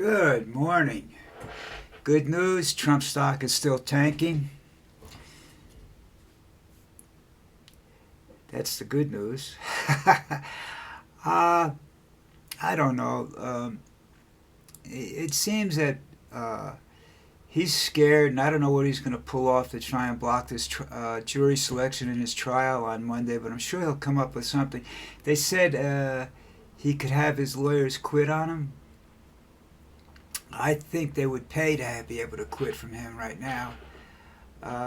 Good morning. Good news, Trump stock is still tanking. That's the good news. uh, I don't know. It seems that uh, he's scared, and I don't know what he's going to pull off to try and block this jury selection in his trial on Monday, but I'm sure he'll come up with something. They said he could have his lawyers quit on him. I think they would pay to be able to quit from him right now.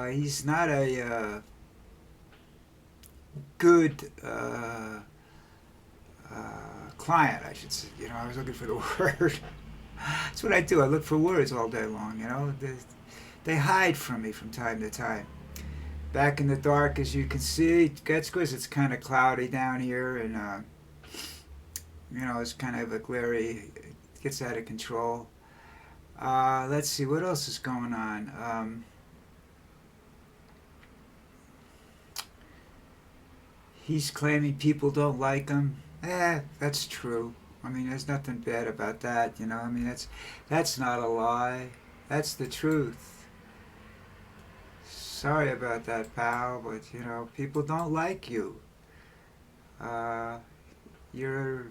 He's not a good client, I should say. I was looking for the word. That's what I do. I look for words all day long. They hide from me from time to time. Back in the dark, as you can see, that's because it's kind of cloudy down here, and it's kind of a glary. It gets out of control. Let's see what else is going on. He's claiming people don't like him. That's true. I mean, there's nothing bad about that. I mean, that's not a lie. That's the truth. Sorry about that, pal, but people don't like you. You're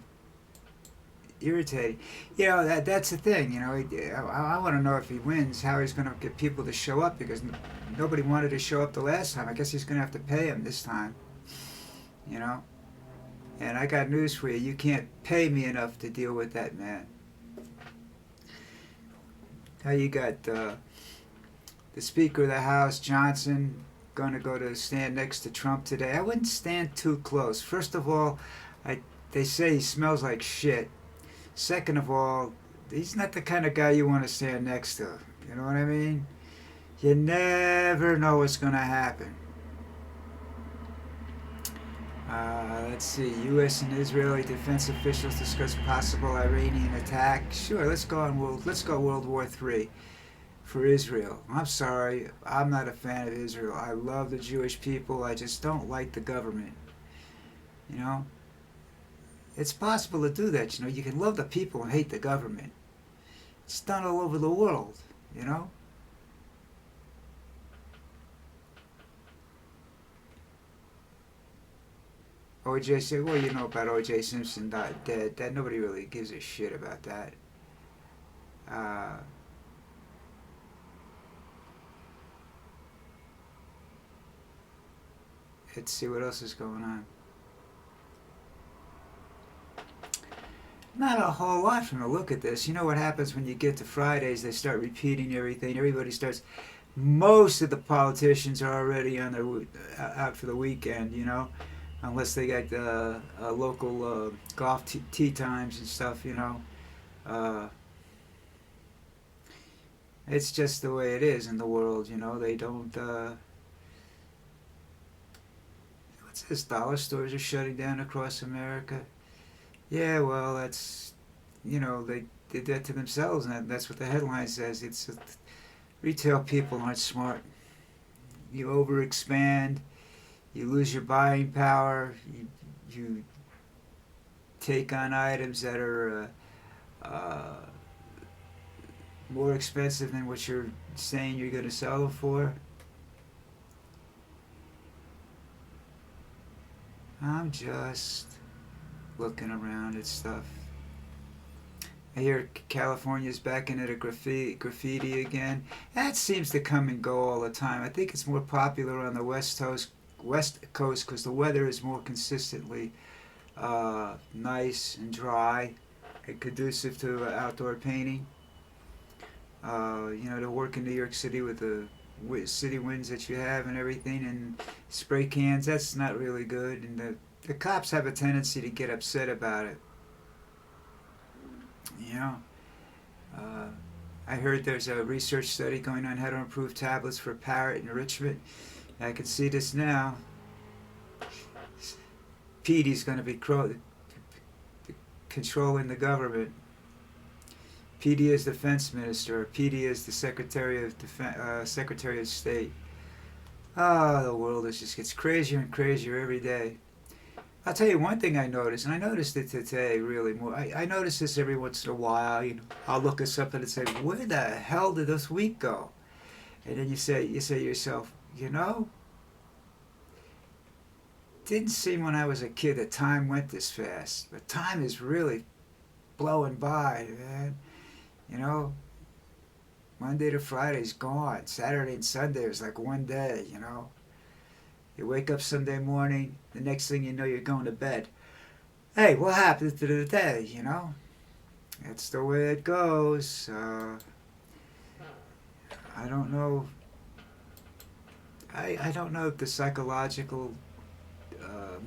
irritating. That's the thing. I want to know if he wins, how he's going to get people to show up, because nobody wanted to show up the last time. I guess he's going to have to pay him this time. And I got news for you. You can't pay me enough to deal with that man. Now you got the Speaker of the House, Johnson, going to go to stand next to Trump today. I wouldn't stand too close. First of all, they say he smells like shit. Second of all, he's not the kind of guy you want to stand next to. You know what I mean? You never know what's going to happen. Let's see. U.S. and Israeli defense officials discuss possible Iranian attack. Sure, let's go World War III for Israel. I'm sorry, I'm not a fan of Israel. I love the Jewish people. I just don't like the government. It's possible to do that. You can love the people and hate the government. It's done all over the world. O.J. said, well, about O.J. Simpson dead. That nobody really gives a shit about that. Let's see what else is going on. Not a whole lot from the look at this. You know what happens when you get to Fridays? They start repeating everything. Everybody starts. Most of the politicians are already on their out for the weekend. Unless they got local golf tee times and stuff. It's just the way it is in the world. They don't. What's this? Dollar stores are shutting down across America. Yeah, well, that's, they did that to themselves, and that's what the headline says. It's retail people aren't smart. You overexpand, you lose your buying power, you take on items that are more expensive than what you're saying you're going to sell them for. I'm just looking around at stuff. I hear California's back into the graffiti again. That seems to come and go all the time. I think it's more popular on the West Coast because the weather is more consistently nice and dry and conducive to outdoor painting. To work in New York City with the city winds that you have and everything, and spray cans, that's not really good, and the cops have a tendency to get upset about it. I heard there's a research study going on how to improve tablets for parrot enrichment. I can see this now. Petey's going to be controlling the government. Petey is defense minister. Petey is the secretary of State. The world just gets crazier and crazier every day. I'll tell you one thing I noticed, and I noticed it today really more. I notice this every once in a while. I'll look at something and say, "Where the hell did this week go?" And then you say to yourself, didn't seem when I was a kid that time went this fast, but time is really blowing by, man. You know, Monday to Friday's gone. Saturday and Sunday is like one day. You wake up Sunday morning, the next thing you know, you're going to bed. Hey, what happened to the day? That's the way it goes. I don't know. I don't know the psychological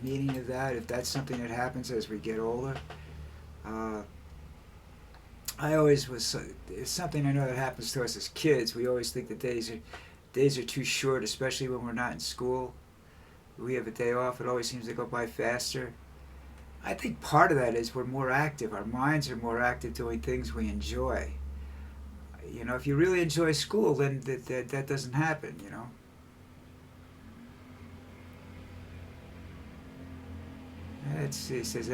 meaning of that. If that's something that happens as we get older. Uh, I always was. It's something I know that happens to us as kids. We always think the days are too short, especially when we're not in school. We have a day off. It always seems to go by faster. I think part of that is we're more active. Our minds are more active doing things we enjoy. If you really enjoy school, then that doesn't happen. Let's see. It says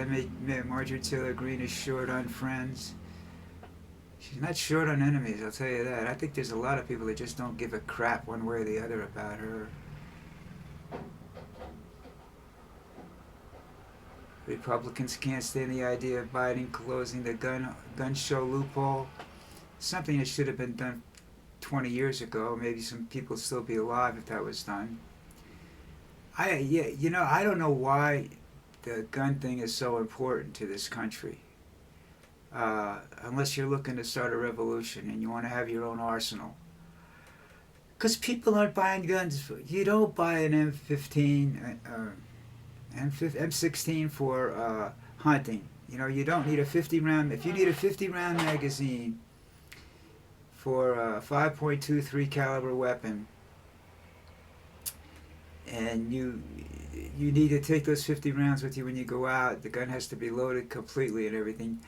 Marjorie Taylor Greene is short on friends. She's not short on enemies, I'll tell you that. I think there's a lot of people that just don't give a crap one way or the other about her. Republicans can't stand the idea of Biden closing the gun show loophole. Something that should have been done 20 years ago. Maybe some people would still be alive if that was done. I don't know why the gun thing is so important to this country. Unless you're looking to start a revolution and you want to have your own arsenal. Because people aren't buying guns. You don't buy an M15, M16 for hunting. You don't need a 50 round. If you need a 50 round magazine for a 5.23 caliber weapon, and you need to take those 50 rounds with you when you go out, the gun has to be loaded completely and everything.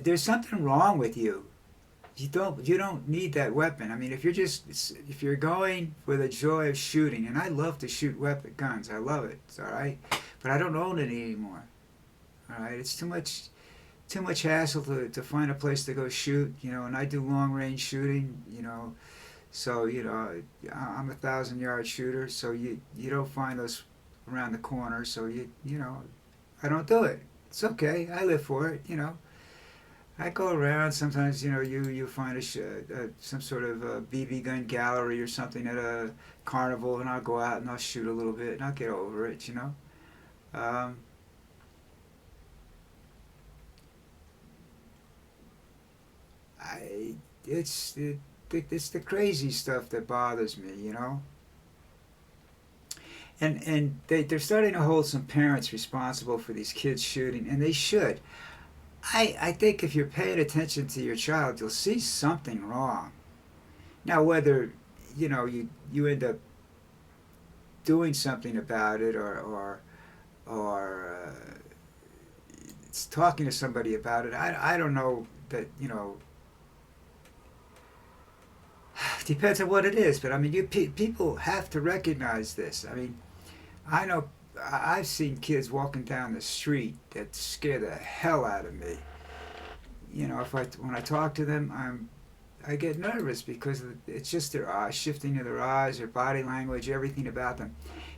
There's something wrong with you. You don't need that weapon. I mean, if you're going for the joy of shooting, and I love to shoot guns, I love it. It's all right, but I don't own any anymore. All right, it's too much hassle to find a place to go shoot. And I do long range shooting. So I'm a 1,000-yard shooter. So you don't find those around the corner. So I don't do it. It's okay. I live for it. I go around sometimes. You find some sort of a BB gun gallery or something at a carnival, and I'll go out and I'll shoot a little bit and I'll get over it. It's the crazy stuff that bothers me. And they're starting to hold some parents responsible for these kids shooting, and they should. I think if you're paying attention to your child, you'll see something wrong. Now, whether you end up doing something about it or it's talking to somebody about it, I don't know that depends on what it is. But I mean, people have to recognize this. I mean, I know I've seen kids walking down the street that scare the hell out of me. When I talk to them, I get nervous because it's just their eyes, shifting of their eyes, their body language, everything about them.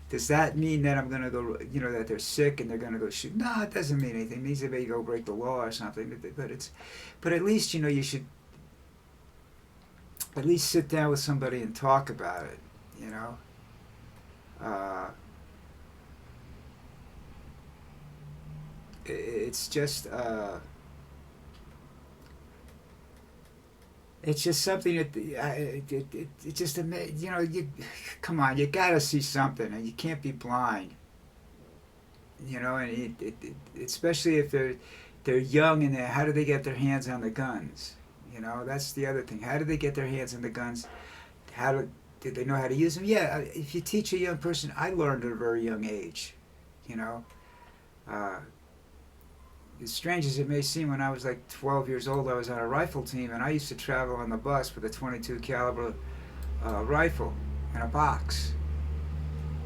Does that mean that I'm going to go, that they're sick and they're going to go shoot? No, it doesn't mean anything. It means they may go break the law or something. But at least, you should at least sit down with somebody and talk about it, It's just something that it just you come on, you gotta see something, and you can't be blind. And especially if they're young, and how do they get their hands on the guns? That's the other thing. How do they get their hands on the guns? Did they know how to use them? Yeah, if you teach a young person, I learned at a very young age. As strange as it may seem, when I was like 12 years old, I was on a rifle team, and I used to travel on the bus with a 22 caliber rifle in a box,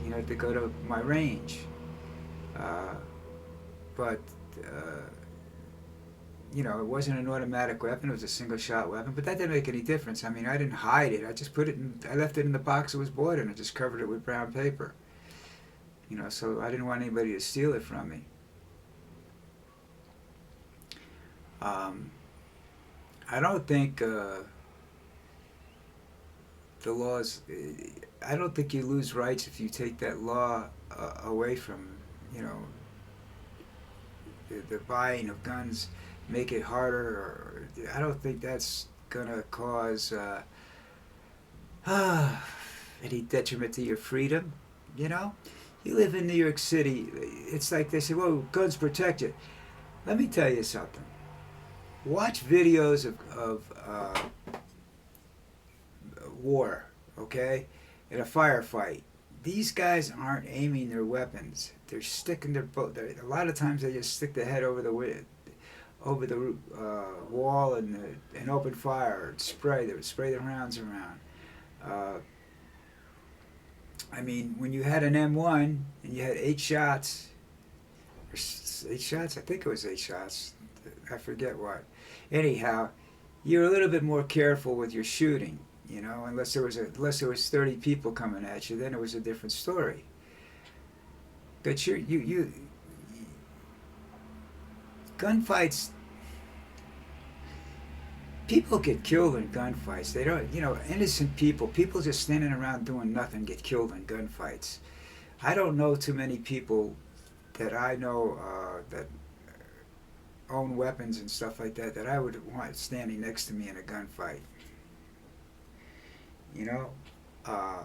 to go to my range. Uh, but uh, it wasn't an automatic weapon. It was a single shot weapon. But that didn't make any difference. I mean, I didn't hide it. I just put it in. I left it in the box it was bought in. I just covered it with brown paper. So I didn't want anybody to steal it from me. Um, I don't think the laws. I don't think you lose rights if you take that law away from you know the buying of guns, make it harder. Or I don't think that's gonna cause any detriment to your freedom. You know, you live in New York City. It's like they say, "Well, guns protect you." Let me tell you something. Watch videos of war, okay, in a firefight. These guys aren't aiming their weapons. They're sticking their boat. A lot of times they just stick the head over the wall and open fire and spray the rounds around. Uh, I mean, when you had an M1 and you had 8 shots, or 8 shots, I think it was 8 shots. I forget what. Anyhow, you're a little bit more careful with your shooting. Unless there was 30 people coming at you, then it was a different story. But you gunfights. People get killed in gunfights. They don't, innocent people just standing around doing nothing get killed in gunfights. I don't know too many people that I know that own weapons and stuff like that I would want standing next to me in a gunfight. You know, uh,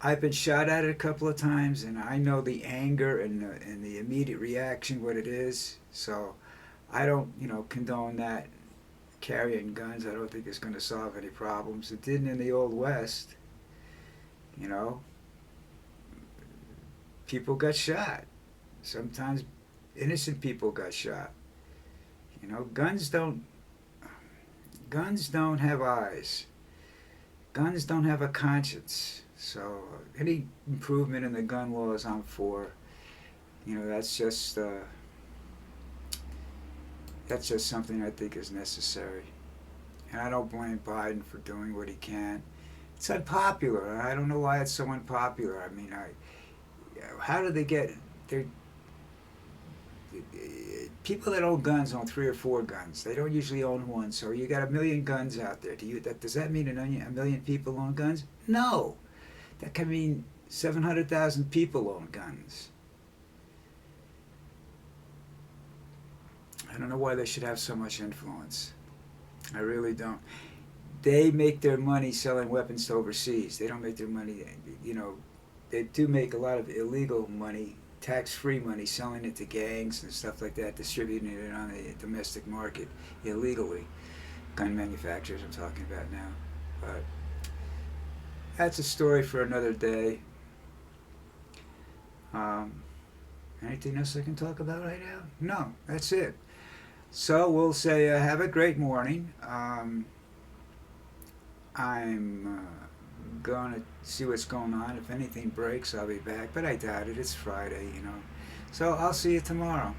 I've been shot at it a couple of times, and I know the anger and the immediate reaction what it is. So I don't condone that. Carrying guns, I don't think it's going to solve any problems. It didn't in the old West. You know, people got shot. Sometimes innocent people got shot. Guns don't have eyes. Guns don't have a conscience. So any improvement in the gun laws I'm for. That's just something I think is necessary. And I don't blame Biden for doing what he can. It's unpopular. I don't know why it's so unpopular. I mean, how do they get their people that own guns own 3 or 4 guns. They don't usually own one. So you got a million guns out there. Does that mean a million people own guns? No. That can mean 700,000 people own guns. I don't know why they should have so much influence. I really don't. They make their money selling weapons to overseas. They don't make their money, they do make a lot of illegal money, tax-free money, selling it to gangs and stuff like that, distributing it on the domestic market illegally. Gun manufacturers I'm talking about now. But that's a story for another day. Anything else I can talk about right now? No, that's it. So we'll say have a great morning. I'm going to see what's going on. If anything breaks, I'll be back, but I doubt it. It's Friday. So I'll see you tomorrow.